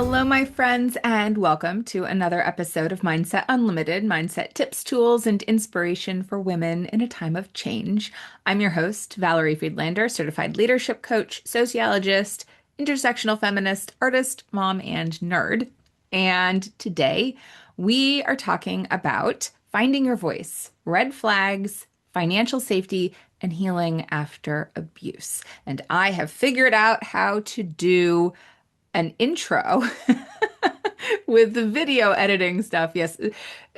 Hello, my friends, and welcome to another episode of Mindset Unlimited, mindset tips, tools, and inspiration for women in a time of change. I'm your host, Valerie Friedlander, certified leadership coach, sociologist, intersectional feminist, artist, mom, and nerd. And today we are talking about finding your voice, red flags, financial safety, and healing after abuse. And I have figured out how to do an intro with the video editing stuff. Yes,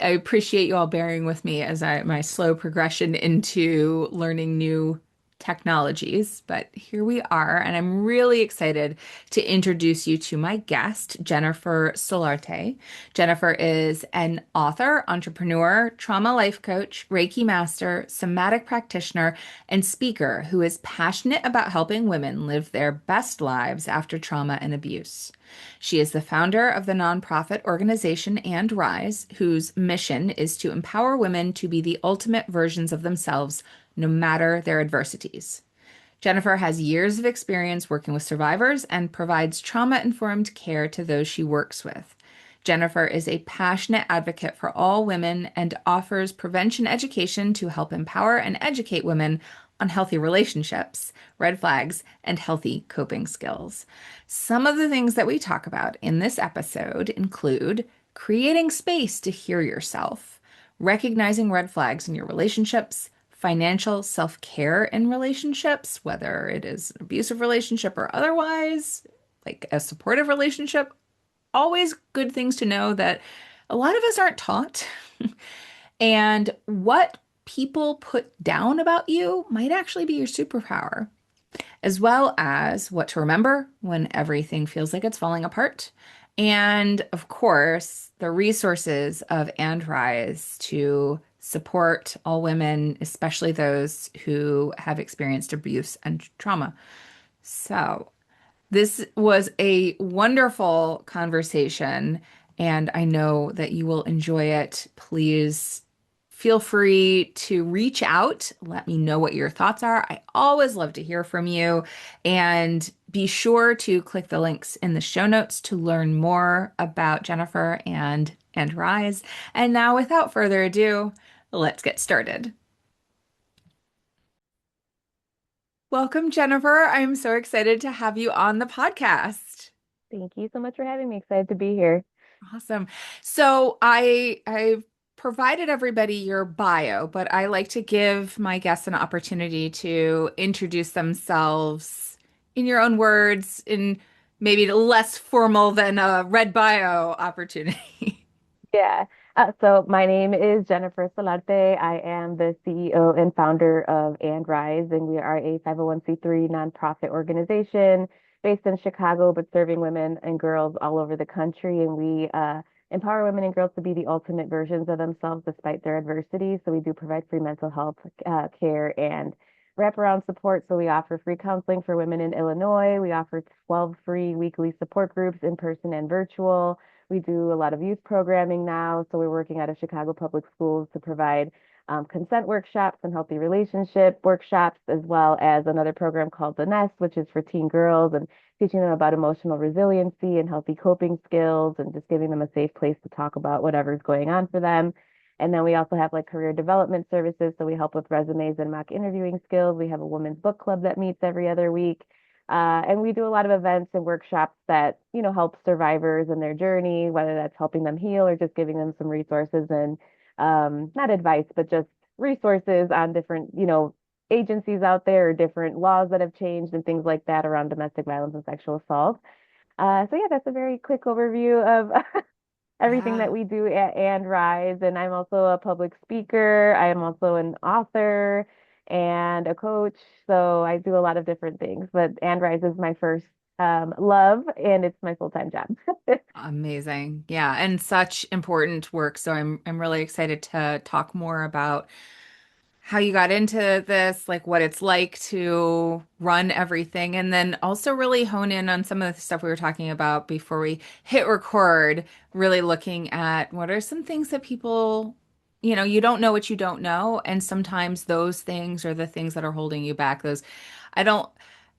I appreciate you all bearing with me as my slow progression into learning new technologies, but here we are, and I'm really excited to introduce you to my guest, Jennifer Solarte. Jennifer is an author, entrepreneur, trauma life coach, Reiki master, somatic practitioner, and speaker who is passionate about helping women live their best lives after trauma and abuse. She is the founder of the nonprofit organization And Rise, whose mission is to empower women to be the ultimate versions of themselves, no matter their adversities. Jennifer has years of experience working with survivors and provides trauma-informed care to those she works with. Jennifer is a passionate advocate for all women and offers prevention education to help empower and educate women on healthy relationships, red flags, and healthy coping skills. Some of the things that we talk about in this episode include creating space to hear yourself, recognizing red flags in your relationships, financial self-care in relationships, whether it is an abusive relationship or otherwise, like a supportive relationship. Always good things to know that a lot of us aren't taught. And what people put down about you might actually be your superpower, as well as what to remember when everything feels like it's falling apart. And of course, the resources of And Rise to support all women, especially those who have experienced abuse and trauma. So, this was a wonderful conversation, and I know that you will enjoy it. Please feel free to reach out. Let me know what your thoughts are. I always love to hear from you. And be sure to click the links in the show notes to learn more about Jennifer and Rise. And now, without further ado, let's get started. Welcome, Jennifer. I'm so excited to have you on the podcast. Thank you so much for having me. Excited to be here. Awesome. So I've provided everybody your bio, but I like to give my guests an opportunity to introduce themselves in your own words, in maybe less formal than a red bio opportunity. Yeah. So my name is Jennifer Solarte. I am the CEO and founder of And Rise, and we are a 501c3 nonprofit organization based in Chicago, but serving women and girls all over the country. And we empower women and girls to be the ultimate versions of themselves despite their adversity. So we do provide free mental health care and wraparound support. So we offer free counseling for women in Illinois. We offer 12 free weekly support groups in person and virtual. We do a lot of youth programming now. So we're working out of Chicago Public Schools to provide consent workshops and healthy relationship workshops, as well as another program called The Nest, which is for teen girls and teaching them about emotional resiliency and healthy coping skills and just giving them a safe place to talk about whatever's going on for them. And then we also have like career development services. So we help with resumes and mock interviewing skills. We have a women's book club that meets every other week. And we do a lot of events and workshops that, help survivors in their journey, whether that's helping them heal or just giving them some resources and not advice, but just resources on different, agencies out there or different laws that have changed and things like that around domestic violence and sexual assault. So yeah, that's a very quick overview of everything Yeah. that we do at And Rise. And I'm also a public speaker. I am also an author and a coach. So I do a lot of different things, but And Rise is my first love and it's my full-time job. Amazing. Yeah, and such important work. So I'm really excited to talk more about how you got into this, like what it's like to run everything, and then also really hone in on some of the stuff we were talking about before we hit record, really looking at what are some things that people, you don't know what you don't know, and sometimes those things are the things that are holding you back. I don't,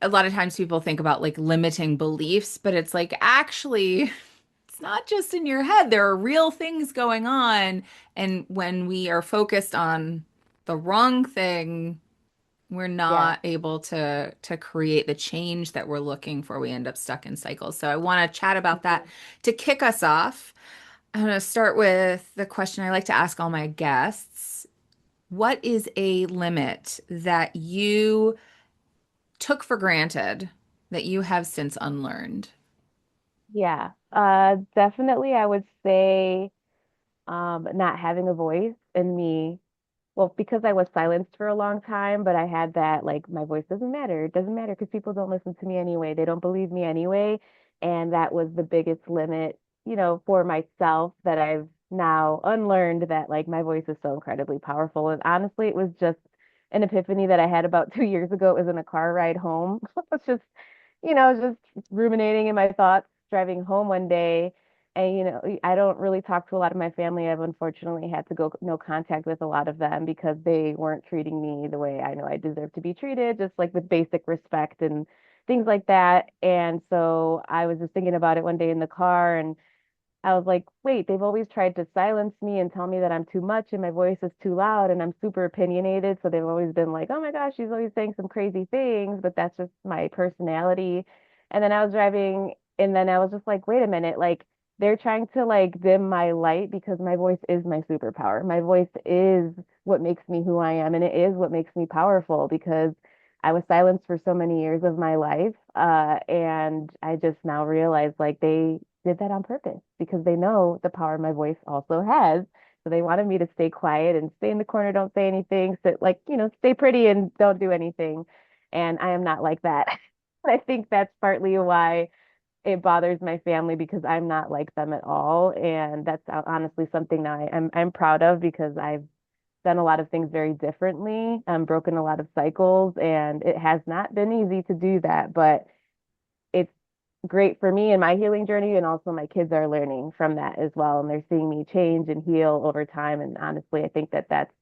a lot of times people think about like limiting beliefs, but it's like actually. it's not just in your head. There are real things going on. And when we are focused on the wrong thing, we're Yeah. not able to create the change that we're looking for. We end up stuck in cycles. So I want to chat about that Mhm. to kick us off. I'm going to start with the question I like to ask all my guests. What is a limit that you took for granted that you have since unlearned? Yeah. Definitely I would say not having a voice in me. Well, because I was silenced for a long time, but I had that like my voice doesn't matter. It doesn't matter because people don't listen to me anyway. They don't believe me anyway. And that was the biggest limit, for myself that I've now unlearned that like my voice is so incredibly powerful. And honestly, it was just an epiphany that I had about 2 years ago. It was in a car ride home. It's just, just ruminating in my thoughts, driving home one day. And, I don't really talk to a lot of my family. I've unfortunately had to go no contact with a lot of them because they weren't treating me the way I know I deserve to be treated, just like with basic respect and things like that. And so I was just thinking about it one day in the car, and I was like, wait, they've always tried to silence me and tell me that I'm too much and my voice is too loud and I'm super opinionated. So they've always been like, oh my gosh, she's always saying some crazy things, but that's just my personality. And then I was driving and then I was just like, wait a minute, like they're trying to like dim my light because my voice is my superpower. My voice is what makes me who I am, and it is what makes me powerful because I was silenced for so many years of my life. And I just now realize like they did that on purpose because they know the power my voice also has. So they wanted me to stay quiet and stay in the corner, don't say anything, sit like, stay pretty and don't do anything. And I am not like that. I think that's partly why it bothers my family because I'm not like them at all. And that's honestly something that I'm proud of because I've done a lot of things very differently, broken a lot of cycles, and it has not been easy to do that, but it's great for me and my healing journey. And also, my kids are learning from that as well. And they're seeing me change and heal over time. And honestly, I think that that's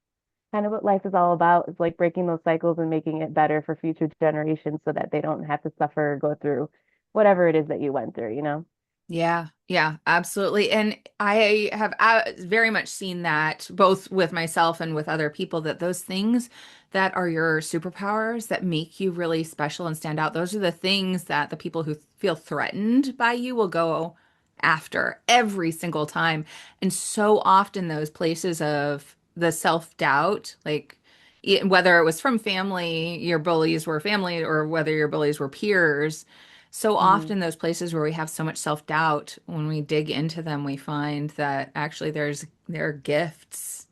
kind of what life is all about. It's like breaking those cycles and making it better for future generations so that they don't have to suffer or go through whatever it is that you went through. Yeah, yeah, absolutely. And I have very much seen that both with myself and with other people that those things that are your superpowers that make you really special and stand out, those are the things that the people who feel threatened by you will go after every single time. And so often those places of the self-doubt, like whether it was from family, your bullies were family, or whether your bullies were peers, so Hmm. often those places where we have so much self-doubt, when we dig into them, we find that actually there are gifts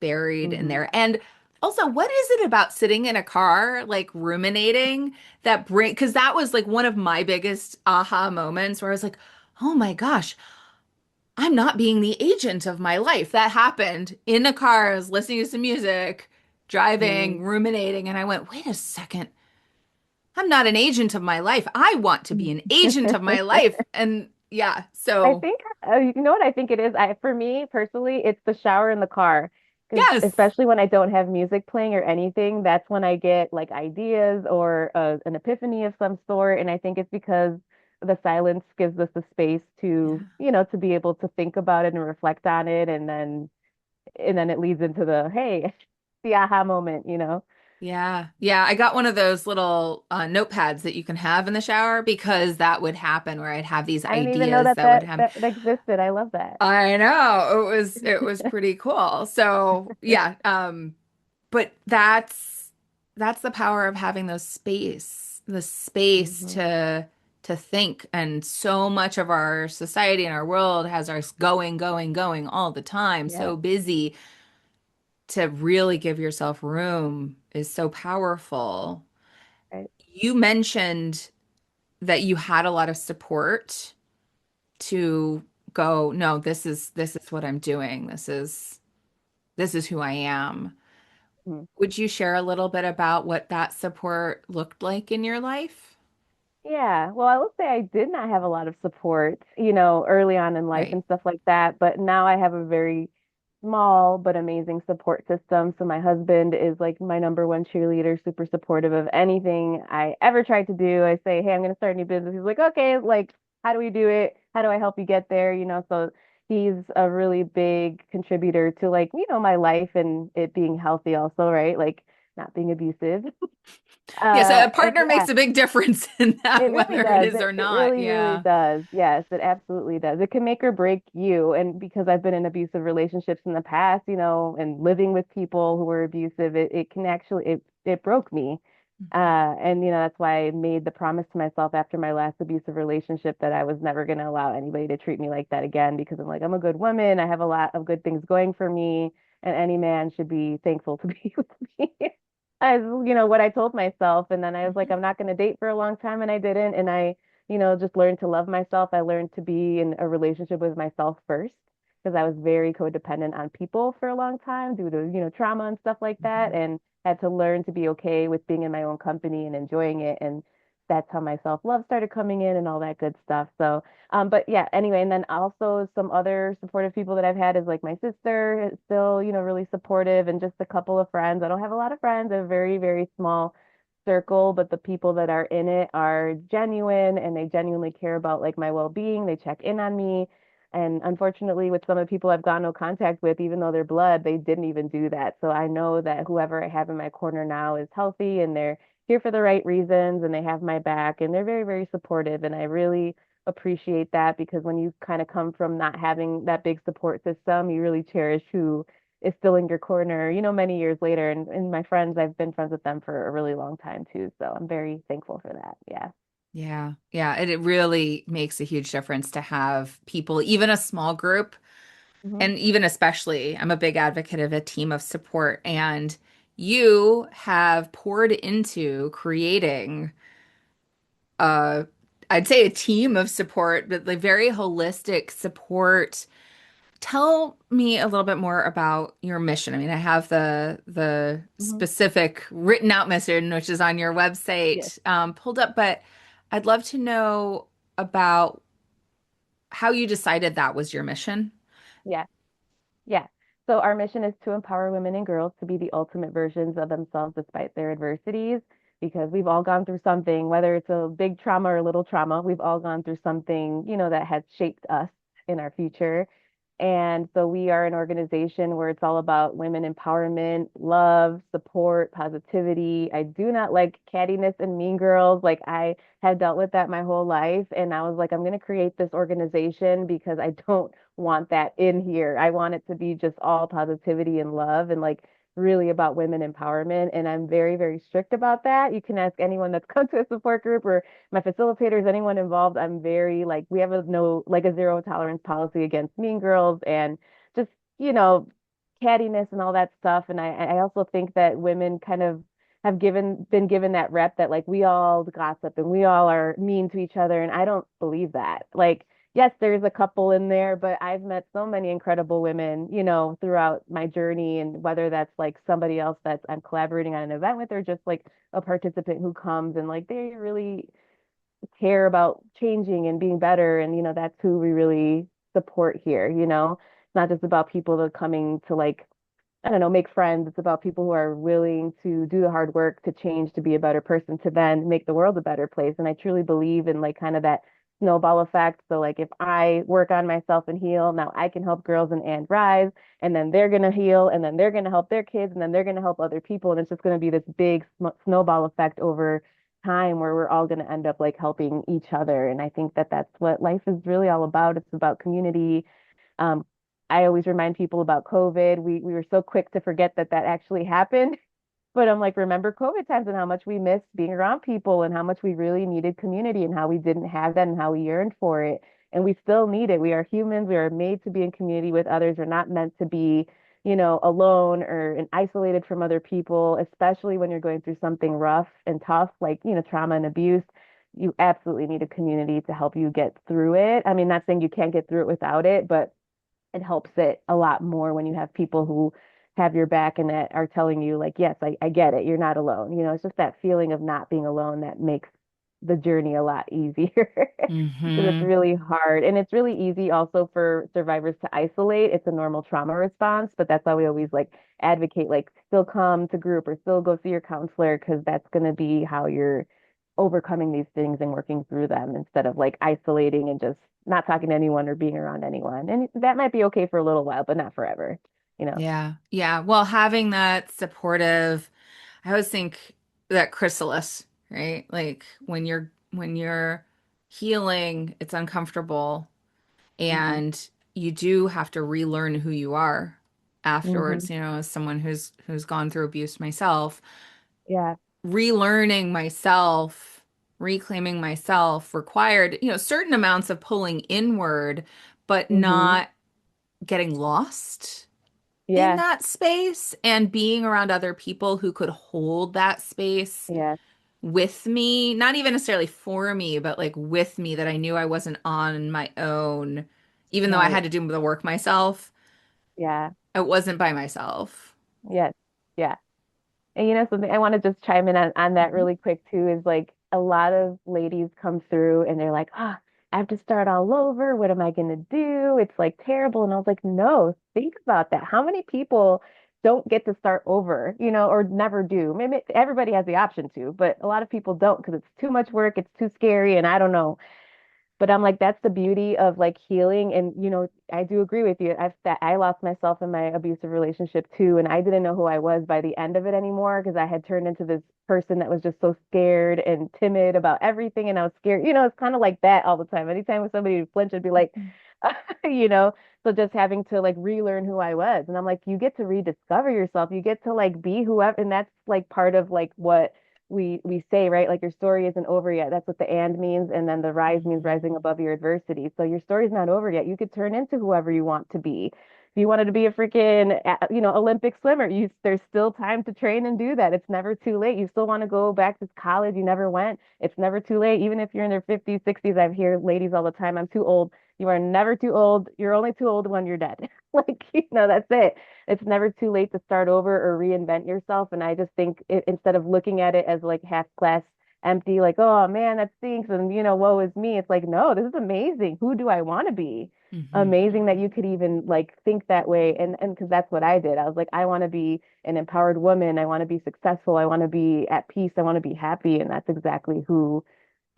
buried in Hmm. there. And also, what is it about sitting in a car, like ruminating, that bring, because that was like one of my biggest aha moments where I was like, oh my gosh, I'm not being the agent of my life. That happened in a car. I was listening to some music, Hmm. driving, ruminating, and I went, wait a second. I'm not an agent of my life. I want to be an agent of my life. And yeah, I so think, you know what I think it is? For me personally, it's the shower in the car. Because yes. especially when I don't have music playing or anything, that's when I get like ideas or an epiphany of some sort. And I think it's because the silence gives us the space to, Yeah. to be able to think about it and reflect on it. And then it leads into the, hey, the aha moment. Yeah. Yeah. I got one of those little notepads that you can have in the shower because that would happen where I'd have these I didn't even know ideas that that would that have. that existed. I love that. I know it was pretty cool. So yeah, but that's the power of having the space Hmm. to think. And so much of our society and our world has us going, going, going all the time, Yeah. so busy. To really give yourself room is so powerful. Right. You mentioned that you had a lot of support to go, no, this is what I'm doing. This is who I am. Mhm. Would you share a little bit about what that support looked like in your life? Yeah, well, I will say I did not have a lot of support, early on in life Right. and stuff like that. But now I have a very small but amazing support system. So my husband is like my number one cheerleader, super supportive of anything I ever tried to do. I say, hey, I'm going to start a new business. He's like, okay, like, how do we do it? how do I help you get there? So he's a really big contributor to like, my life and it being healthy also, right? Like not being abusive. Yes, a And partner yeah, makes a big difference in that, it really whether it does. is It, or it not. really, really Yeah. does. Yes, it absolutely does. It can make or break you. And because I've been in abusive relationships in the past, and living with people who were abusive, it can actually, it broke me. And that's why I made the promise to myself after my last abusive relationship that I was never going to allow anybody to treat me like that again because I'm like, I'm a good woman. I have a lot of good things going for me, and any man should be thankful to be with me. As what I told myself. And then I was like, Mhm. I'm not going to date for a long time, and I didn't. And I, just learned to love myself. I learned to be in a relationship with myself first because I was very codependent on people for a long time due to, trauma and stuff like that. Mhm. And had to learn to be okay with being in my own company and enjoying it. And that's how my self-love started coming in and all that good stuff. So, but yeah, anyway, and then also some other supportive people that I've had is like my sister is still, really supportive and just a couple of friends. I don't have a lot of friends. I have a very, very small circle, but the people that are in it are genuine and they genuinely care about like my well-being. They check in on me. And unfortunately, with some of the people I've got no contact with, even though they're blood, they didn't even do that. So I know that whoever I have in my corner now is healthy and they're here for the right reasons and they have my back and they're very, very supportive. And I really appreciate that because when you kind of come from not having that big support system, you really cherish who is still in your corner, many years later. And my friends, I've been friends with them for a really long time too. So I'm very thankful for that. Yeah. Yeah. Yeah. It really makes a huge difference to have people, even a small group, Hmm. and even especially, I'm a big advocate of a team of support. And you have poured into creating I'd say a team of support, but like very holistic support. Tell me a little bit more about your mission. I mean, I have the Hmm. specific written out mission, which is on your Yes. website, pulled up, but I'd love to know about how you decided that was your mission. Yeah. Yeah. So our mission is to empower women and girls to be the ultimate versions of themselves despite their adversities, because we've all gone through something, whether it's a big trauma or little trauma, we've all gone through something, that has shaped us in our future. And so we are an organization where it's all about women empowerment, love, support, positivity. I do not like cattiness and mean girls. Like I have dealt with that my whole life. And I was like, I'm going to create this organization because I don't want that in here. I want it to be just all positivity and love and like really about women empowerment. And I'm very, very strict about that. You can ask anyone that's come to a support group or my facilitators, anyone involved. I'm very like, we have a no, like a zero tolerance policy against mean girls and just, you know, cattiness and all that stuff. And I also think that women kind of have been given that rep that like we all gossip and we all are mean to each other. And I don't believe that. Like, yes, there's a couple in there, but I've met so many incredible women, throughout my journey. And whether that's like somebody else that I'm collaborating on an event with or just like a participant who comes and like they really care about changing and being better. And, that's who we really support here, It's not just about people that coming to like I don't know, make friends. It's about people who are willing to do the hard work to change, to be a better person, to then make the world a better place. And I truly believe in like kind of that snowball effect. So like if I work on myself and heal, now I can help girls and rise, and then they're gonna heal, and then they're gonna help their kids, and then they're gonna help other people, and it's just gonna be this big snowball effect over time where we're all gonna end up like helping each other. And I think that that's what life is really all about. It's about community. um, I always remind people about COVID. We were so quick to forget that that actually happened. But I'm like, remember COVID times and how much we missed being around people and how much we really needed community and how we didn't have that and how we yearned for it. And we still need it. We are humans. We are made to be in community with others. We're not meant to be, alone or and isolated from other people, especially when you're going through something rough and tough, like, trauma and abuse. You absolutely need a community to help you get through it. I mean, not saying you can't get through it without it, but it helps it a lot more when you have people who have your back and that are telling you like, yes, I get it. You're not alone. It's just that feeling of not being alone that makes the journey a lot easier because it's Hmm. really hard. And it's really easy also for survivors to isolate. It's a normal trauma response, but that's why we always like advocate, like still come to group or still go see your counselor because that's going to be how you're overcoming these things and working through them instead of like isolating and just not talking to anyone or being around anyone. And that might be okay for a little while, but not forever, you know. Yeah. Yeah. Well, having that supportive, I always think that chrysalis, right? Like when you're healing, it's uncomfortable Hmm. and you do have to relearn who you are Hmm. afterwards, as someone who's gone through abuse myself, Yeah. relearning myself, reclaiming myself required, certain amounts of pulling inward, but Hmm. not getting lost in Yeah. that space and being around other people who could hold that space Yeah. with me, not even necessarily for me, but like with me that I knew I wasn't on my own, even though I Right. had to do the work myself. Yeah. It wasn't by myself. Yes. Yeah. And something I want to just chime in on that Mhm. really quick too is like a lot of ladies come through and they're like, ah, I have to start all over. What am I going to do? It's like terrible. And I was like, no, think about that. How many people don't get to start over, or never do? Maybe everybody has the option to, but a lot of people don't because it's too much work. It's too scary. And I don't know. But I'm like, that's the beauty of like healing. And, I do agree with you. I lost myself in my abusive relationship too. And I didn't know who I was by the end of it anymore because I had turned into this person that was just so scared and timid about everything. And I was scared, it's kind of like that all the time. Anytime when somebody would flinch, I'd be like, Mhm. you know, so just having to like relearn who I was. And I'm like, you get to rediscover yourself. You get to like be whoever. And that's like part of like what we say, right? Like your story isn't over yet. That's what the and means. And then the rise means Mhm. rising above your adversity. So your story's not over yet. You could turn into whoever you want to be. If you wanted to be a freaking, Olympic swimmer, there's still time to train and do that. It's never too late. You still want to go back to college. You never went. It's never too late. Even if you're in their 50s, 60s, I hear ladies all the time, I'm too old. You are never too old. You're only too old when you're dead. Like, that's it. It's never too late to start over or reinvent yourself. And I just think instead of looking at it as like half glass empty, like, oh man, that stinks. And, woe is me. It's like, no, this is amazing. Who do I want to be? Mhm. Amazing that you could even like think that way. And because that's what I did. I was like, I want to be an empowered woman. I want to be successful. I want to be at peace. I want to be happy. And that's exactly who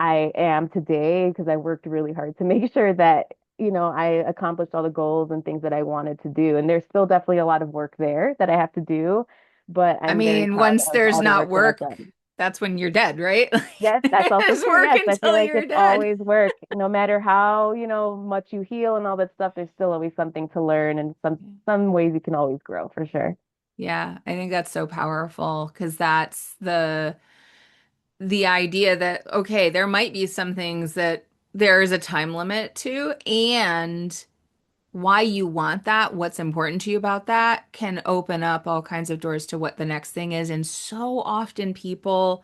I am today because I worked really hard to make sure that, I accomplished all the goals and things that I wanted to do. And there's still definitely a lot of work there that I have to do, but I I'm very mean, proud once of there's all the not work that I've work, done. that's when you're dead, right? Yes, Like, that's also there's true. work Yes, I feel until like you're it's dead. always work. No matter how, much you heal and all that stuff, there's still always something to learn and some ways you can always grow for sure. Yeah, I think that's so powerful because that's the idea that okay, there might be some things that there is a time limit to, and why you want that, what's important to you about that can open up all kinds of doors to what the next thing is. And so often people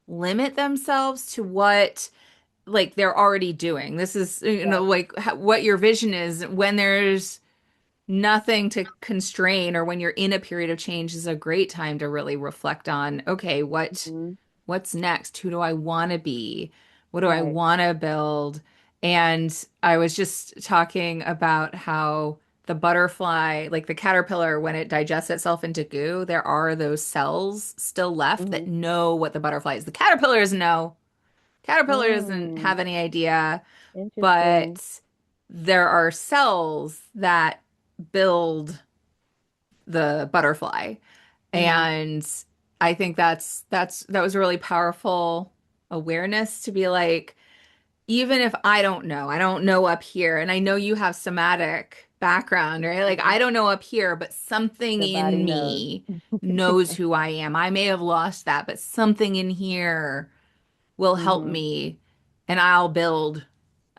limit themselves to what like they're already doing. This is, Yeah. like what your vision is when there's nothing to constrain or when you're in a period of change is a great time to really reflect on, okay, Mhm. what's next? Who do I want to be? What do I Right. want to build? And I was just talking about how the butterfly, like the caterpillar, when it digests itself into goo, there are those cells still left that Hmm. know what the butterfly is. The caterpillars know. Caterpillar doesn't Mm, have any idea, interesting. but there are cells that build the butterfly. Hmm. And I think that was a really powerful awareness to be like, even if I don't know up here, and I know you have somatic background, right? Like Hmm. I don't know up here, but something Your body in knows. me knows who I am. I may have lost that, but something in here will help Hmm. me and I'll build.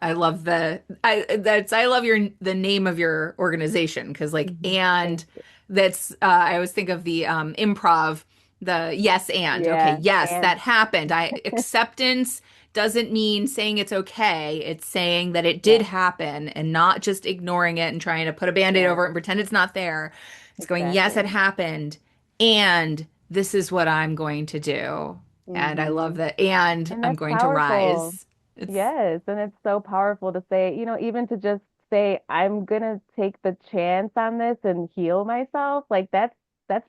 I love your the name of your organization because like Hmm. and Thank you. that's I always think of the improv, the yes and okay, Yeah. yes, And that happened. I acceptance doesn't mean saying it's okay. It's saying that it did yeah, happen and not just ignoring it and trying to put a band-aid yeah, over it and pretend it's not there. It's going, yes, it exactly. happened. And this is what I'm going to do. And I love Hmm. that. And And I'm that's going to powerful. rise. It's Yes, and it's so powerful to say, even to just say, I'm gonna take the chance on this and heal myself. Like that's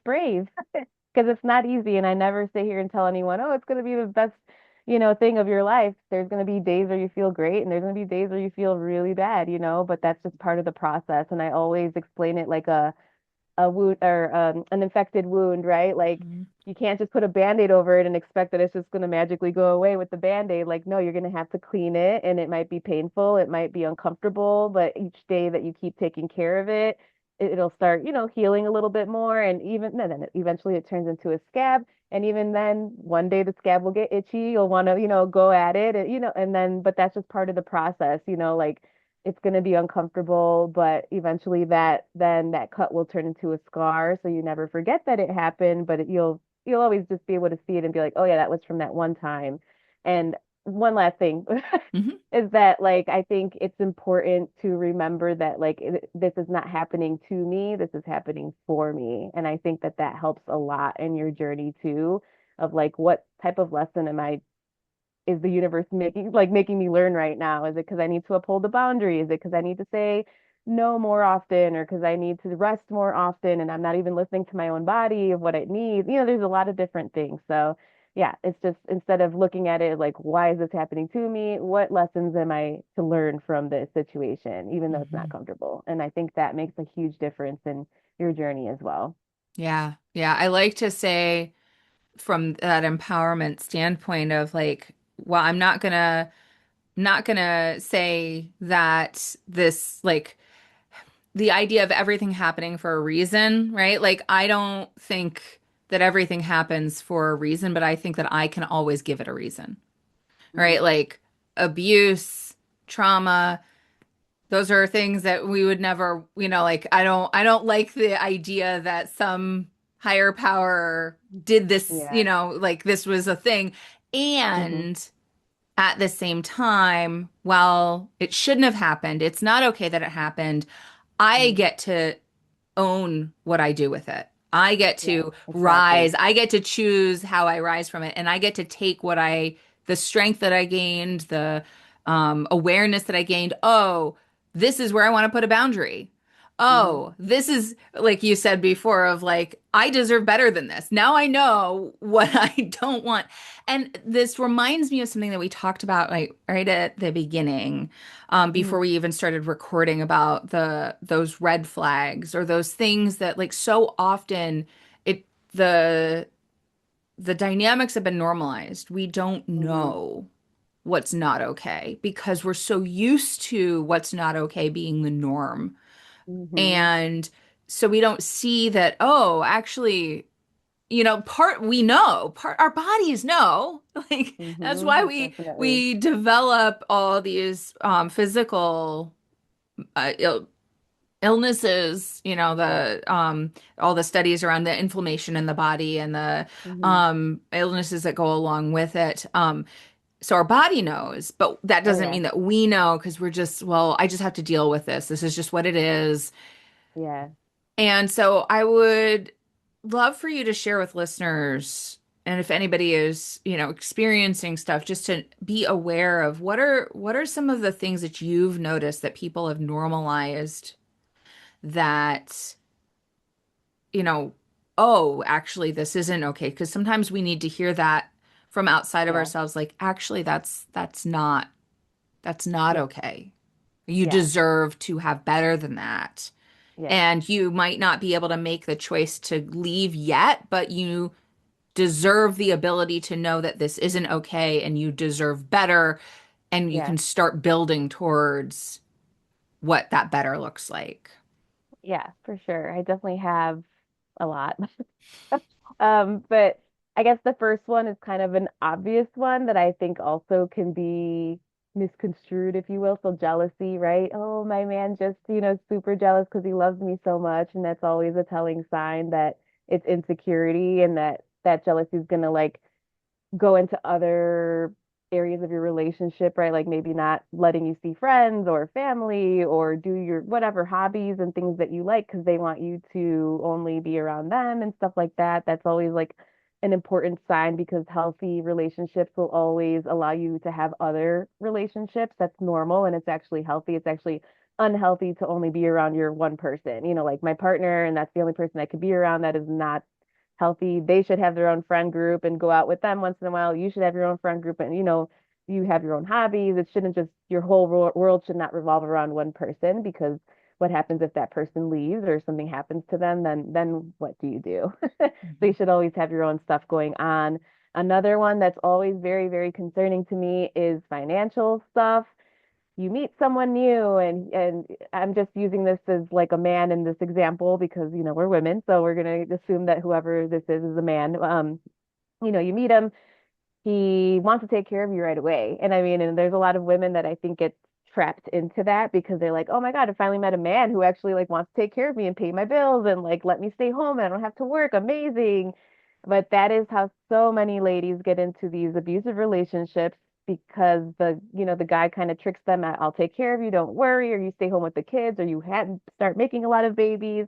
brave because it's not easy. And I never sit here and tell anyone, oh, it's gonna be the best, thing of your life. There's going to be days where you feel great and there's going to be days where you feel really bad, but that's just part of the process. And I always explain it like a wound or an infected wound, right? Like Mhm. you can't just put a band-aid over it and expect that it's just going to magically go away with the band-aid. Like, no, you're going to have to clean it and it might be painful, it might be uncomfortable, but each day that you keep taking care of it, it'll start, healing a little bit more. And even then, eventually it turns into a scab. And even then, one day the scab will get itchy. You'll want to, go at it, and then, but that's just part of the process, like it's going to be uncomfortable, but eventually that cut will turn into a scar, so you never forget that it happened, but you'll always just be able to see it and be like, oh yeah, that was from that one time. And one last thing Mhm. is that like I think it's important to remember that like this is not happening to me, this is happening for me. And I think that that helps a lot in your journey too, of like what type of lesson am I is the universe making me learn right now? Is it because I need to uphold the boundary? Is it because I need to say no more often or because I need to rest more often and I'm not even listening to my own body of what it needs? There's a lot of different things. So yeah, it's just instead of looking at it like, why is this happening to me? What lessons am I to learn from this situation, even though it's not Mhm. comfortable? And I think that makes a huge difference in your journey as well. Yeah. Yeah. I like to say from that empowerment standpoint of like, well, I'm not gonna say that this like the idea of everything happening for a reason, right? Like I don't think that everything happens for a reason, but I think that I can always give it a reason, right? Hmm. Like abuse, trauma, those are things that we would never, like I don't like the idea that some higher power did this, Yeah. like this was a thing. Hmm. And at the same time, while it shouldn't have happened, it's not okay that it happened. I Hmm. get to own what I do with it. I get Yeah, to rise. exactly. I get to choose how I rise from it. And I get to take the strength that I gained, the awareness that I gained. Oh, this is where I want to put a boundary. Hmm. Oh, this is like you said before of like, I deserve better than this. Now I know what I don't want. And this reminds me of something that we talked about like right at the beginning, before Hmm. we even started recording about those red flags or those things that like so often it the dynamics have been normalized. We don't Hmm. know what's not okay because we're so used to what's not okay being the norm. Hmm. And so we don't see that, oh, actually, part we know, part our bodies know. Like that's why Hmm. we Definitely. develop all these physical illnesses, Yeah. the all the studies around the inflammation in the body and the Hmm. illnesses that go along with it. So our body knows, but that Oh doesn't yeah. mean that we know because we're just, well, I just have to deal with this. This is just what it is. Yeah. And so I would love for you to share with listeners, and if anybody is, experiencing stuff, just to be aware of what are some of the things that you've noticed that people have normalized that, you know, oh, actually this isn't okay. Because sometimes we need to hear that from outside of Yeah. ourselves, like, actually that's not Yeah. okay. You Yeah. deserve to have better than that. Yeah. And you might not be able to make the choice to leave yet, but you deserve the ability to know that this isn't okay and you deserve better. And you Yeah. can start building towards what that better looks like. Yeah, for sure. I definitely have a lot. But I guess the first one is kind of an obvious one that I think also can be misconstrued, if you will. So jealousy, right? Oh, my man just, super jealous because he loves me so much. And that's always a telling sign that it's insecurity and that jealousy is gonna like go into other areas of your relationship, right? Like maybe not letting you see friends or family or do your whatever hobbies and things that you like because they want you to only be around them and stuff like that. That's always like an important sign because healthy relationships will always allow you to have other relationships. That's normal and it's actually healthy. It's actually unhealthy to only be around your one person, like my partner, and that's the only person I could be around. That is not healthy. They should have their own friend group and go out with them once in a while. You should have your own friend group, and you have your own hobbies. It shouldn't just your whole world should not revolve around one person, because what happens if that person leaves or something happens to them? Then what do you do? So you Mhm. should always have your own stuff going on. Another one that's always very, very concerning to me is financial stuff. You meet someone new, and I'm just using this as like a man in this example because we're women, so we're going to assume that whoever this is a man. You meet him, he wants to take care of you right away. And I mean, and there's a lot of women that I think get trapped into that because they're like, oh my God, I finally met a man who actually like wants to take care of me and pay my bills and like let me stay home and I don't have to work. Amazing. But that is how so many ladies get into these abusive relationships because the guy kind of tricks them at, I'll take care of you, don't worry, or you stay home with the kids, or you hadn't start making a lot of babies.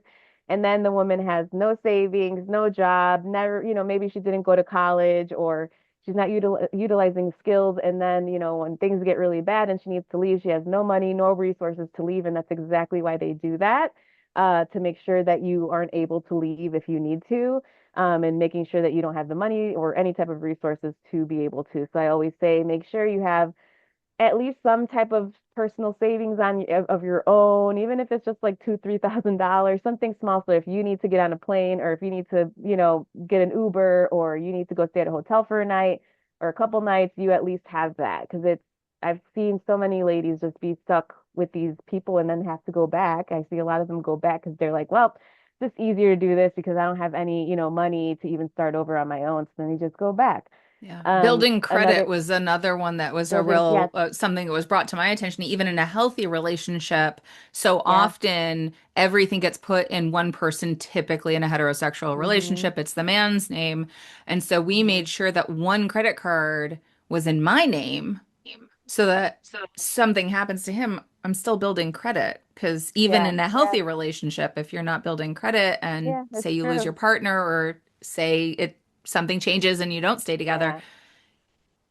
And then the woman has no savings, no job, never, maybe she didn't go to college, or she's not utilizing skills. And then, when things get really bad and she needs to leave, she has no money, no resources to leave. And that's exactly why they do that, to make sure that you aren't able to leave if you need to, and making sure that you don't have the money or any type of resources to be able to. So I always say, make sure you have at least some type of personal savings of your own, even if it's just like $2, $3,000, something small. So if you need to get on a plane, or if you need to, get an Uber, or you need to go stay at a hotel for a night or a couple nights, you at least have that. Because I've seen so many ladies just be stuck with these people and then have to go back. I see a lot of them go back because they're like, well, it's just easier to do this because I don't have any, money to even start over on my own. So then you just go back. Yeah. Building credit Another was another one that was a building, real yes, something that was brought to my attention, even in a healthy relationship. So yeah. often everything gets put in one person, typically in a heterosexual Hmm. relationship, it's the man's name. And so we Hmm. made sure that one credit card was in my name so that something happens to him, I'm still building credit. Because even Yeah, in a yeah, healthy relationship, if you're not building credit and yeah, say that's you lose true. your partner or say it something changes and you don't stay together, Yeah.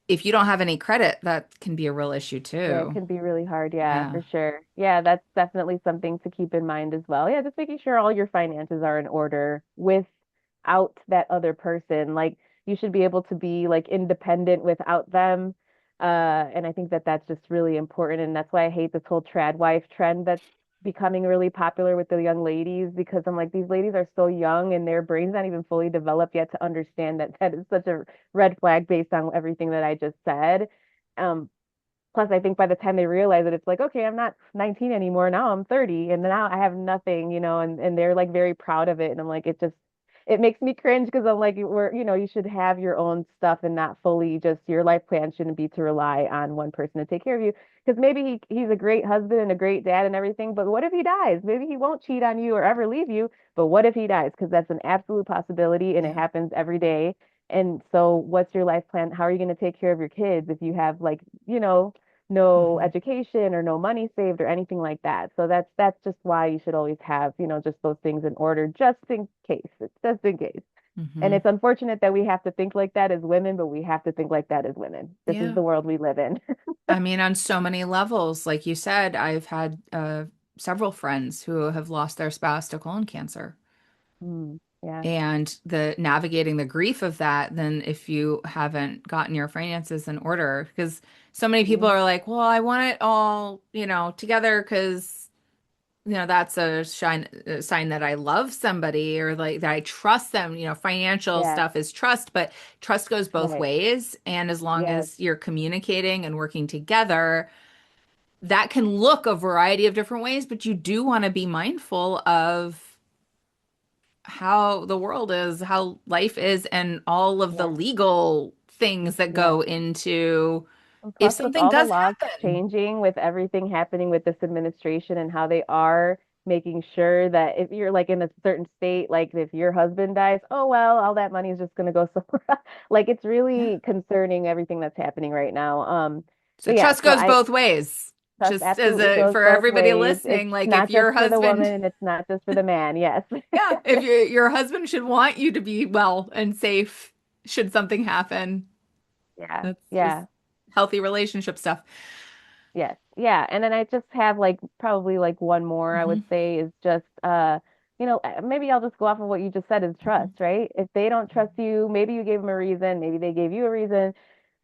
if you don't have any credit, that can be a real issue Yeah, it too. can be really hard. Yeah, Yeah. for sure. Yeah, that's definitely something to keep in mind as well. Yeah, just making sure all your finances are in order without that other person. Like you should be able to be like independent without them. And I think that that's just really important. And that's why I hate this whole trad wife trend that's becoming really popular with the young ladies, because I'm like, these ladies are so young and their brains not even fully developed yet to understand that that is such a red flag based on everything that I just said. Um, Plus, I think by the time they realize it, it's like, okay, I'm not 19 anymore. Now I'm 30 and now I have nothing, and they're like very proud of it. And I'm like, it makes me cringe because I'm like, you should have your own stuff and not fully just your life plan shouldn't be to rely on one person to take care of you. Because maybe he's a great husband and a great dad and everything, but what if he dies? Maybe he won't cheat on you or ever leave you, but what if he dies? Because that's an absolute possibility and it Yeah. happens every day. And so, what's your life plan? How are you going to take care of your kids if you have like, no Hmm. education or no money saved or anything like that. So that's just why you should always have, just those things in order just in case. It's just in case. And Hmm. it's unfortunate that we have to think like that as women, but we have to think like that as women. This is Yeah. the world we live in. I mean, on so many levels, like you said, I've had several friends who have lost their spouse to colon cancer. Yeah. And the navigating the grief of that, then if you haven't gotten your finances in order, because so many people Hmm. are like, well, I want it all, together because that's a sign that I love somebody or like that I trust them. Financial Yeah. stuff is trust, but trust goes both Right. ways. And as long Yes. as you're communicating and working together, that can look a variety of different ways, but you do want to be mindful of how the world is, how life is, and all of the Yeah. legal things that Yeah. go into And if plus, with something all the does laws happen. changing, with everything happening with this administration and how they are making sure that if you're like in a certain state, like if your husband dies, oh well, all that money is just going to go somewhere else. Like it's Yeah. really concerning everything that's happening right now. So But yeah, trust so goes I both ways. trust Just as absolutely a goes for both everybody ways. It's listening, like if not just your for the husband, woman and it's not just for the man. Yes. yeah, if your husband should want you to be well and safe should something happen. Yeah. That's just Yeah. healthy relationship stuff. Yes. Yeah. And then I just have like probably like one more I Hmm. would say is just maybe I'll just go off of what you just said is Mhm. trust, right? If they don't trust you, maybe you gave them a reason, maybe they gave you a reason,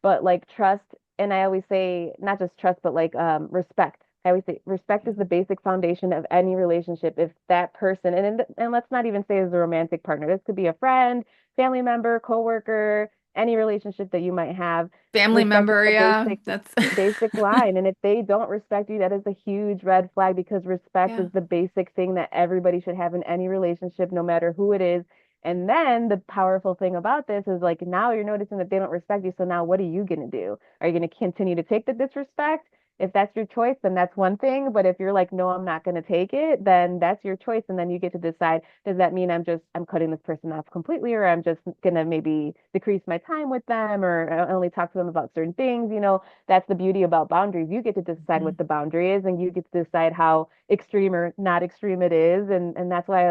but like trust, and I always say not just trust, but like respect. I always say respect is the basic foundation of any relationship. If that person, and let's not even say as a romantic partner, this could be a friend, family member, coworker, any relationship that you might have. Family Respect is member, the yeah, basic that's basic line. And if they don't respect you, that is a huge red flag because respect yeah. is the basic thing that everybody should have in any relationship, no matter who it is. And then the powerful thing about this is like now you're noticing that they don't respect you. So now what are you going to do? Are you going to continue to take the disrespect? If that's your choice, then that's one thing. But if you're like, no, I'm not going to take it, then that's your choice. And then you get to decide, does that mean I'm cutting this person off completely, or I'm just going to maybe decrease my time with them, or I only talk to them about certain things? That's the beauty about boundaries. You get to decide Mhm. what the boundary is, and you get to decide how extreme or not extreme it is. And that's why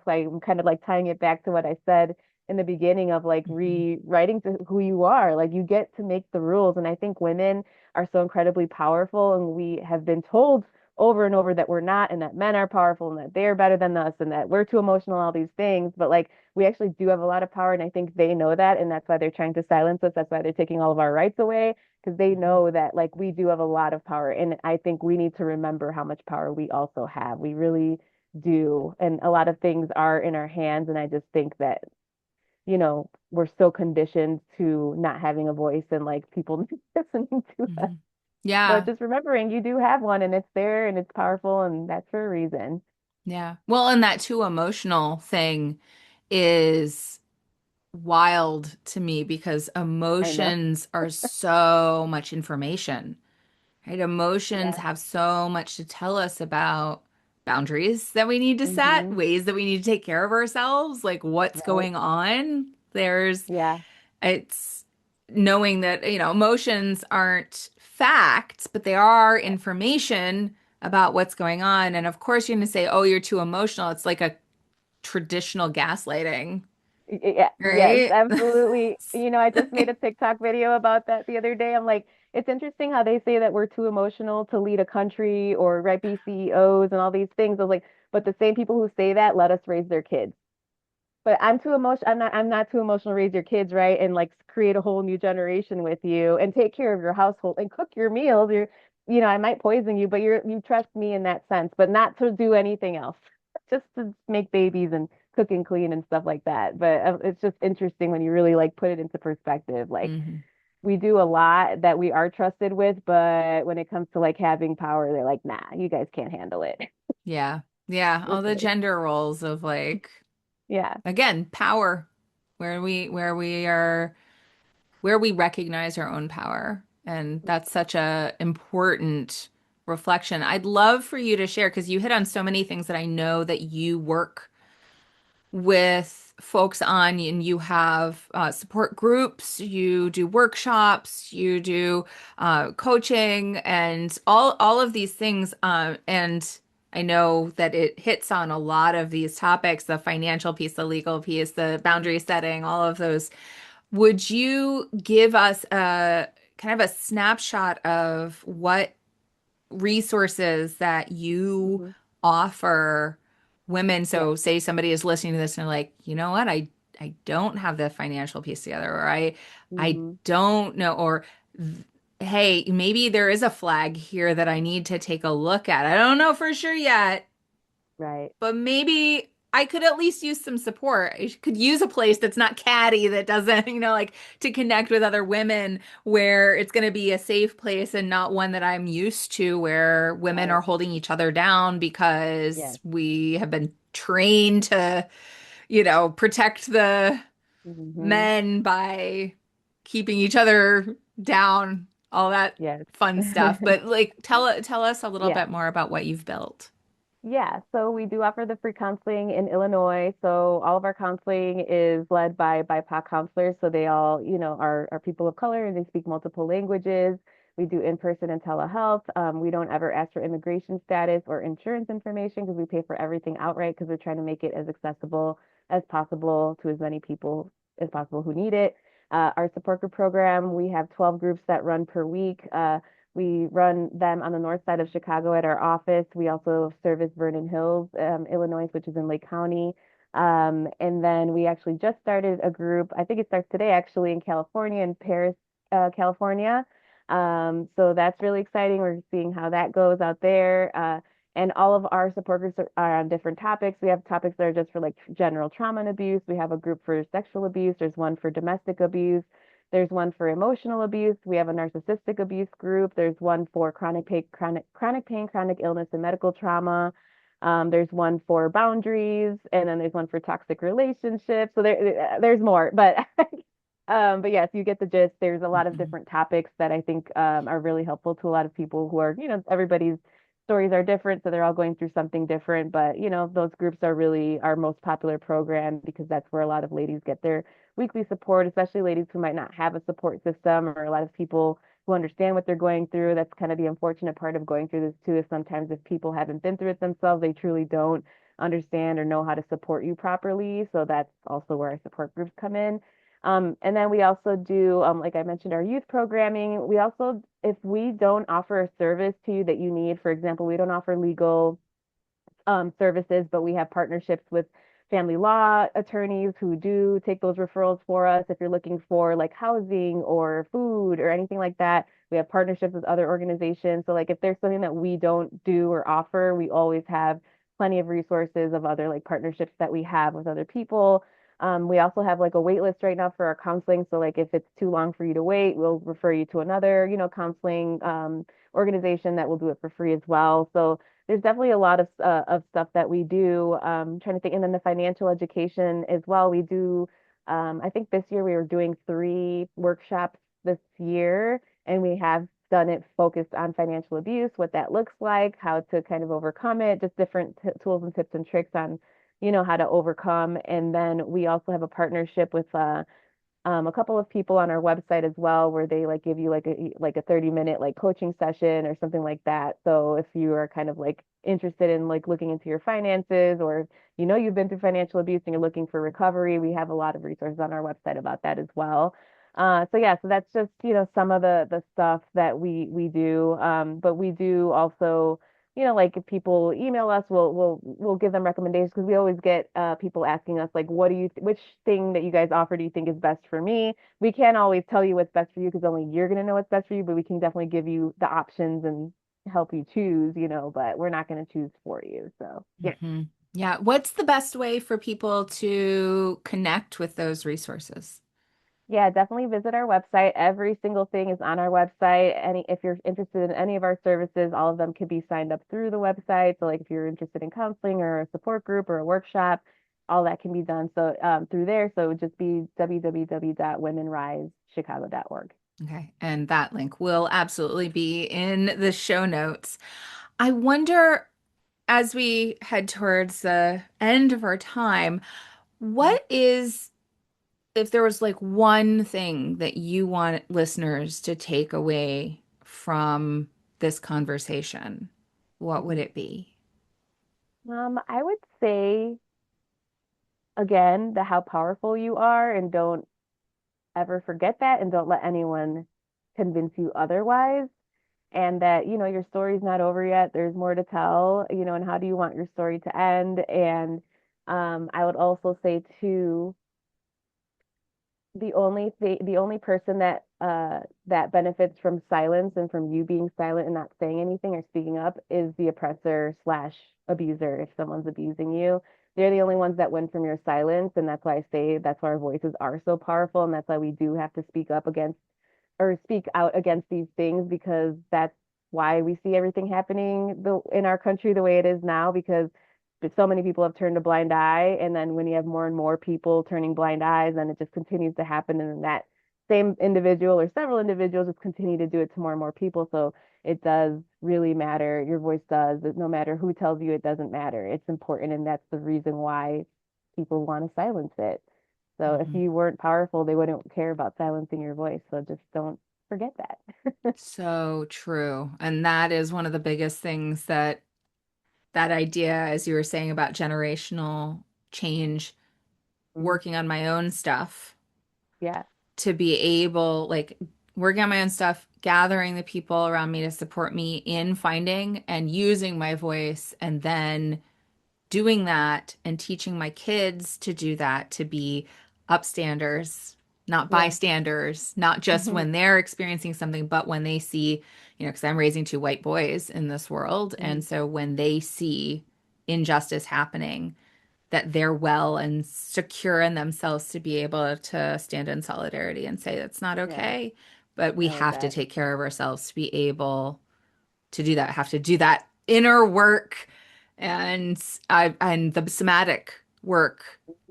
I'm kind of like tying it back to what I said in the beginning of like Mhm. rewriting to who you are. Like you get to make the rules. And I think women are so incredibly powerful, and we have been told over and over that we're not, and that men are powerful, and that they're better than us, and that we're too emotional, all these things. But like we actually do have a lot of power, and I think they know that, and that's why they're trying to silence us. That's why they're taking all of our rights away because they Mhm. know that like we do have a lot of power. And I think we need to remember how much power we also have. We really do. And a lot of things are in our hands. And I just think that, we're so conditioned to not having a voice and like people listening to us. Mhm. But Yeah. just remembering you do have one and it's there and it's powerful and that's for a reason. Yeah. Well, and that too emotional thing is wild to me because I know. emotions are so much information, right? Emotions Yeah. have so much to tell us about boundaries that we need to set, Hmm. ways that we need to take care of ourselves, like what's Right. going on. Yeah. It's knowing that, emotions aren't facts, but they are Yeah. information about what's going on. And of course, you're going to say, oh, you're too emotional. It's like a traditional gaslighting, Yeah, yes, right? absolutely. I just made a TikTok video about that the other day. I'm like, it's interesting how they say that we're too emotional to lead a country or right be CEOs and all these things. I was like, but the same people who say that let us raise their kids. But I'm too emotional. I'm not too emotional to raise your kids, right? And like create a whole new generation with you and take care of your household and cook your meals. I might poison you, but you trust me in that sense, but not to do anything else. Just to make babies and cook and clean and stuff like that. But it's just interesting when you really like put it into perspective. Like Hmm. we do a lot that we are trusted with, but when it comes to like having power, they're like, nah, you guys can't handle it. Yeah. Yeah. All Which the is, gender roles of like, yeah. again, power, where we recognize our own power. And that's such a important reflection. I'd love for you to share because you hit on so many things that I know that you work with folks on, and you have support groups, you do workshops, you do coaching, and all of these things. And I know that it hits on a lot of these topics, the financial piece, the legal piece, the boundary setting, all of those. Would you give us a kind of a snapshot of what resources that you Mm-hmm. offer women? Yeah. So say somebody is listening to this and they're like, you know what, I don't have the financial piece together, or I Hmm. don't know, or hey, maybe there is a flag here that I need to take a look at. I don't know for sure yet, Right. but maybe I could at least use some support. I could use a place that's not catty, that doesn't, like to connect with other women where it's going to be a safe place and not one that I'm used to where women Right. are holding each other down because Yes. we have been trained to, protect the Hmm. men by keeping each other down, all that Yes. fun stuff. But like tell us a little Yeah. bit more about what you've built. Yeah. So we do offer the free counseling in Illinois. So all of our counseling is led by BIPOC counselors. So they all, are people of color and they speak multiple languages. We do in-person and telehealth. We don't ever ask for immigration status or insurance information because we pay for everything outright because we're trying to make it as accessible as possible to as many people as possible who need it. Our support group program, we have 12 groups that run per week. We run them on the north side of Chicago at our office. We also service Vernon Hills, Illinois, which is in Lake County. And then we actually just started a group. I think it starts today actually in California, in Paris, California. So that's really exciting. We're seeing how that goes out there. And all of our support groups are on different topics. We have topics that are just for like general trauma and abuse. We have a group for sexual abuse. There's one for domestic abuse. There's one for emotional abuse. We have a narcissistic abuse group. There's one for chronic pain, chronic illness, and medical trauma. There's one for boundaries, and then there's one for toxic relationships. So there's more, but yes, you get the gist. There's a lot of Mhm. different topics that I think are really helpful to a lot of people who are, everybody's stories are different, so they're all going through something different. But those groups are really our most popular program because that's where a lot of ladies get their weekly support, especially ladies who might not have a support system or a lot of people who understand what they're going through. That's kind of the unfortunate part of going through this too, is sometimes if people haven't been through it themselves, they truly don't understand or know how to support you properly. So that's also where our support groups come in. And then we also do, like I mentioned, our youth programming. We also, if we don't offer a service to you that you need, for example, we don't offer legal services, but we have partnerships with family law attorneys who do take those referrals for us. If you're looking for like housing or food or anything like that, we have partnerships with other organizations. So like if there's something that we don't do or offer, we always have plenty of resources of other like partnerships that we have with other people. We also have like a wait list right now for our counseling. So like if it's too long for you to wait, we'll refer you to another, counseling organization that will do it for free as well. So there's definitely a lot of stuff that we do. Trying to think, and then the financial education as well. We do. I think this year we were doing 3 workshops this year, and we have done it focused on financial abuse, what that looks like, how to kind of overcome it, just different tools and tips and tricks on, how to overcome. And then we also have a partnership with a couple of people on our website as well where they like give you like a 30-minute like coaching session or something like that. So if you are kind of like interested in like looking into your finances, or you've been through financial abuse and you're looking for recovery, we have a lot of resources on our website about that as well. So yeah, so that's just some of the stuff that we do. But we do also, like if people email us, we'll give them recommendations because we always get people asking us like, which thing that you guys offer do you think is best for me? We can't always tell you what's best for you because only you're gonna know what's best for you, but we can definitely give you the options and help you choose, but we're not gonna choose for you. So yeah. Mhm. Yeah. What's the best way for people to connect with those resources? Yeah, definitely visit our website. Every single thing is on our website. If you're interested in any of our services, all of them can be signed up through the website. So like if you're interested in counseling or a support group or a workshop, all that can be done so through there. So it would just be www.womenrisechicago.org. Okay. And that link will absolutely be in the show notes. I wonder, as we head towards the end of our time, what is, if there was like one thing that you want listeners to take away from this conversation, what would Mhm. it be? I would say again, the how powerful you are, and don't ever forget that, and don't let anyone convince you otherwise. And that your story's not over yet, there's more to tell, and how do you want your story to end. And I would also say too, the only person that benefits from silence and from you being silent and not saying anything or speaking up is the oppressor slash abuser. If someone's abusing you, they're the only ones that win from your silence. And that's why I say that's why our voices are so powerful, and that's why we do have to speak up against or speak out against these things, because that's why we see everything happening in our country the way it is now, because so many people have turned a blind eye. And then when you have more and more people turning blind eyes, then it just continues to happen. And then that same individual or several individuals just continue to do it to more and more people. So it does really matter. Your voice does. No matter who tells you, it doesn't matter. It's important. And that's the reason why people want to silence it. So if Mhm. you weren't powerful, they wouldn't care about silencing your voice. So just don't forget that. So true. And that is one of the biggest things that that idea, as you were saying about generational change, Mhm. working on my own stuff Yeah. to be able, like, working on my own stuff, gathering the people around me to support me in finding and using my voice, and then doing that and teaching my kids to do that, to be upstanders, not Yeah. bystanders, not just Hmm. when they're experiencing something, but when they see, because I'm raising two white boys in this world. Hmm. And so when they see injustice happening, that they're well and secure in themselves to be able to stand in solidarity and say that's not Yeah, okay. But we I love have to that. take care of ourselves to be able to do that, have to do that inner work, and the somatic work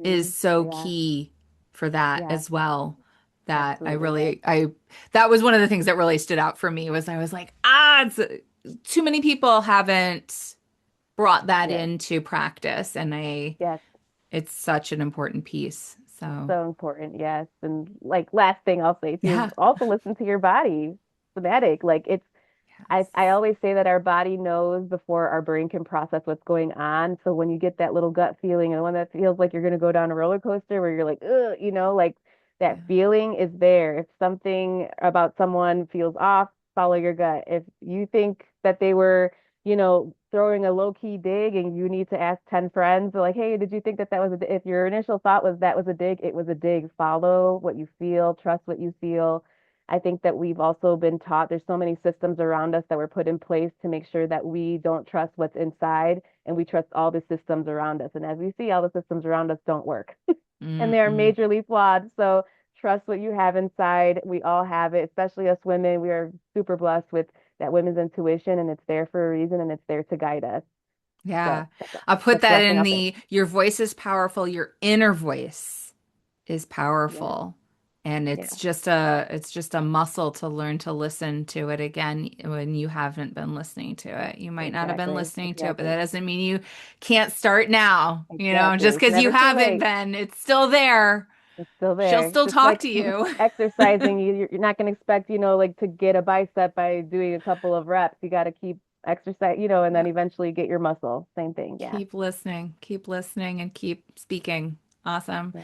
is Hmm. so Yeah, key for that yeah, as well. That I absolutely is. really I that was one of the things that really stood out for me was I was like, too many people haven't brought that Yes, into practice, and I yes, it's such an important piece. it's So, so important. Yes, and like last thing I'll say too, yeah. also listen to your body, somatic. Like it's I Yes. always say that our body knows before our brain can process what's going on. So when you get that little gut feeling and when that feels like you're going to go down a roller coaster where you're like, ugh, like Yeah. that feeling is there. If something about someone feels off, follow your gut. If you think that they were, throwing a low key dig and you need to ask 10 friends, like, hey, did you think that that was if your initial thought was that was a dig, it was a dig. Follow what you feel, trust what you feel. I think that we've also been taught there's so many systems around us that were put in place to make sure that we don't trust what's inside and we trust all the systems around us. And as we see, all the systems around us don't work and they are Mm-mm. majorly flawed. So trust what you have inside. We all have it, especially us women. We are super blessed with that women's intuition and it's there for a reason and it's there to guide us. Yeah. So I'll put that's the that last thing in I'll say. the your voice is powerful, your inner voice is Yeah. powerful. And Yeah. it's just a muscle to learn to listen to it again when you haven't been listening to it. You might not have been Exactly. listening to it, but that Exactly. doesn't mean you can't start now. Exactly. Just It's because you never too haven't late. been, it's still there. It's still She'll there. still Just talk like to you. exercising, you're not going to expect, like to get a bicep by doing a couple of reps. You got to keep exercise, and then Yeah. eventually get your muscle. Same thing. Yeah. Keep listening, and keep speaking. Awesome. Yeah.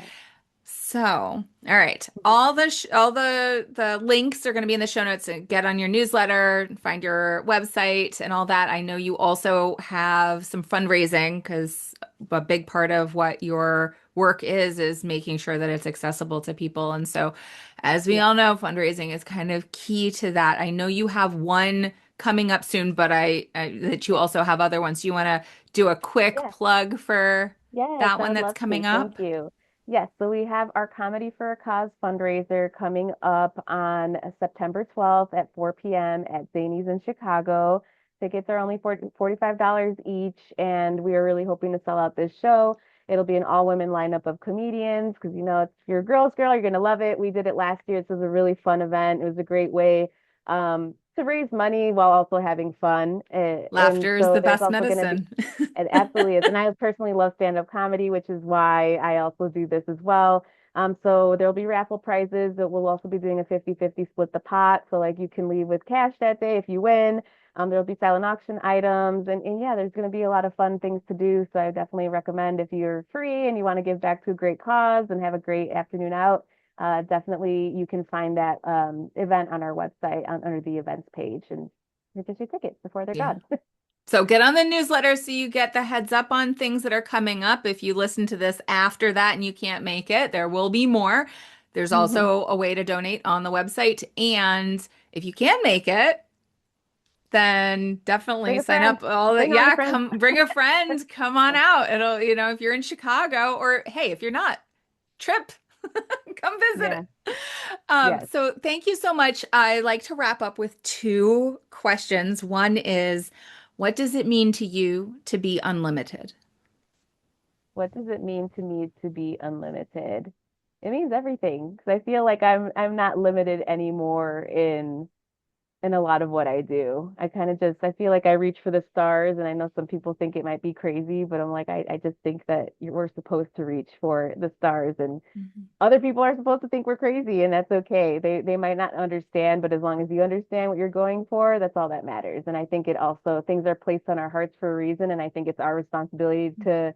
So, all right. All the links are going to be in the show notes. And get on your newsletter, find your website and all that. I know you also have some fundraising because a big part of what your work is making sure that it's accessible to people. And so, as we Yeah. all know, fundraising is kind of key to that. I know you have one coming up soon, but I that you Yeah. also have other ones. You want to do a quick Yeah. plug for Yes, that I one would that's love to. coming Thank up? you. Yes, so we have our Comedy for a Cause fundraiser coming up on September 12th at 4 p.m. at Zanies in Chicago. Tickets are only $45 each, and we are really hoping to sell out this show. It'll be an all-women lineup of comedians because if you're a girl's girl, you're gonna love it. We did it last year. This was a really fun event. It was a great way to raise money while also having fun. And Laughter is so the there's best also going to be medicine. it absolutely is. And I personally love stand-up comedy, which is why I also do this as well. So there'll be raffle prizes that we'll also be doing a 50-50 split the pot. So like you can leave with cash that day if you win. There'll be silent auction items and yeah, there's going to be a lot of fun things to do. So I definitely recommend if you're free and you want to give back to a great cause and have a great afternoon out, definitely you can find that event on our website under the events page and purchase your tickets before they're Yeah. gone. So get on the newsletter so you get the heads up on things that are coming up. If you listen to this after that and you can't make it, there will be more. There's also a way to donate on the website. And if you can make it, then Bring definitely a sign friend. up. All that, Bring all your yeah, friends. come bring a friend, come on out. If you're in Chicago or hey, if you're not, trip, come visit Yeah. it. Yes. So thank you so much. I like to wrap up with two questions. One is, what does it mean to you to be unlimited? What does it mean to me to be unlimited? It means everything because I feel like I'm not limited anymore in a lot of what I do. I kind of just I feel like I reach for the stars and I know some people think it might be crazy, but I'm like I just think that we're supposed to reach for the stars and Mhm. other people are supposed to think we're crazy and that's okay. They might not understand, but as long as you understand what you're going for, that's all that matters. And I think it also things are placed on our hearts for a reason and I think it's our responsibility to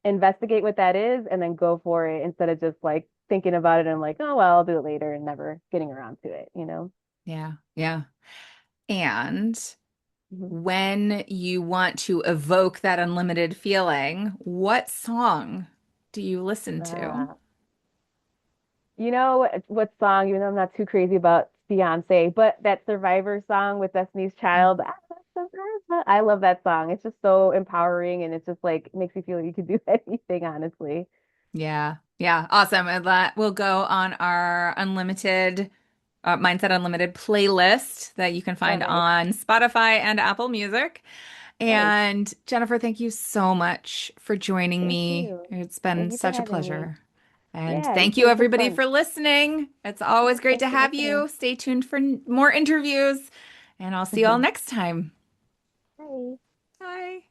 investigate what that is and then go for it instead of just like thinking about it and I'm like, oh, well, I'll do it later and never getting around to it, Yeah. Yeah. And Mhm. when you want to evoke that unlimited feeling, what song do you listen to? Uh, what song, even though I'm not too crazy about Beyonce, but that Survivor song with Destiny's Child, I love that song. It's just so empowering and it's just like makes you feel like you can do anything, honestly. Yeah. Yeah. Awesome. And that will go on our unlimited Mindset Unlimited playlist that you can Oh, find nice. on Spotify and Apple Music. Nice. And Jennifer, thank you so much for joining Thank me. you. It's been Thank you for such a having me. pleasure. And Yeah, you thank too. you, It's been everybody, fun. for listening. It's always Yes, great thanks to for have listening. you. Stay tuned for more interviews, and I'll see you all next time. Bye. Bye.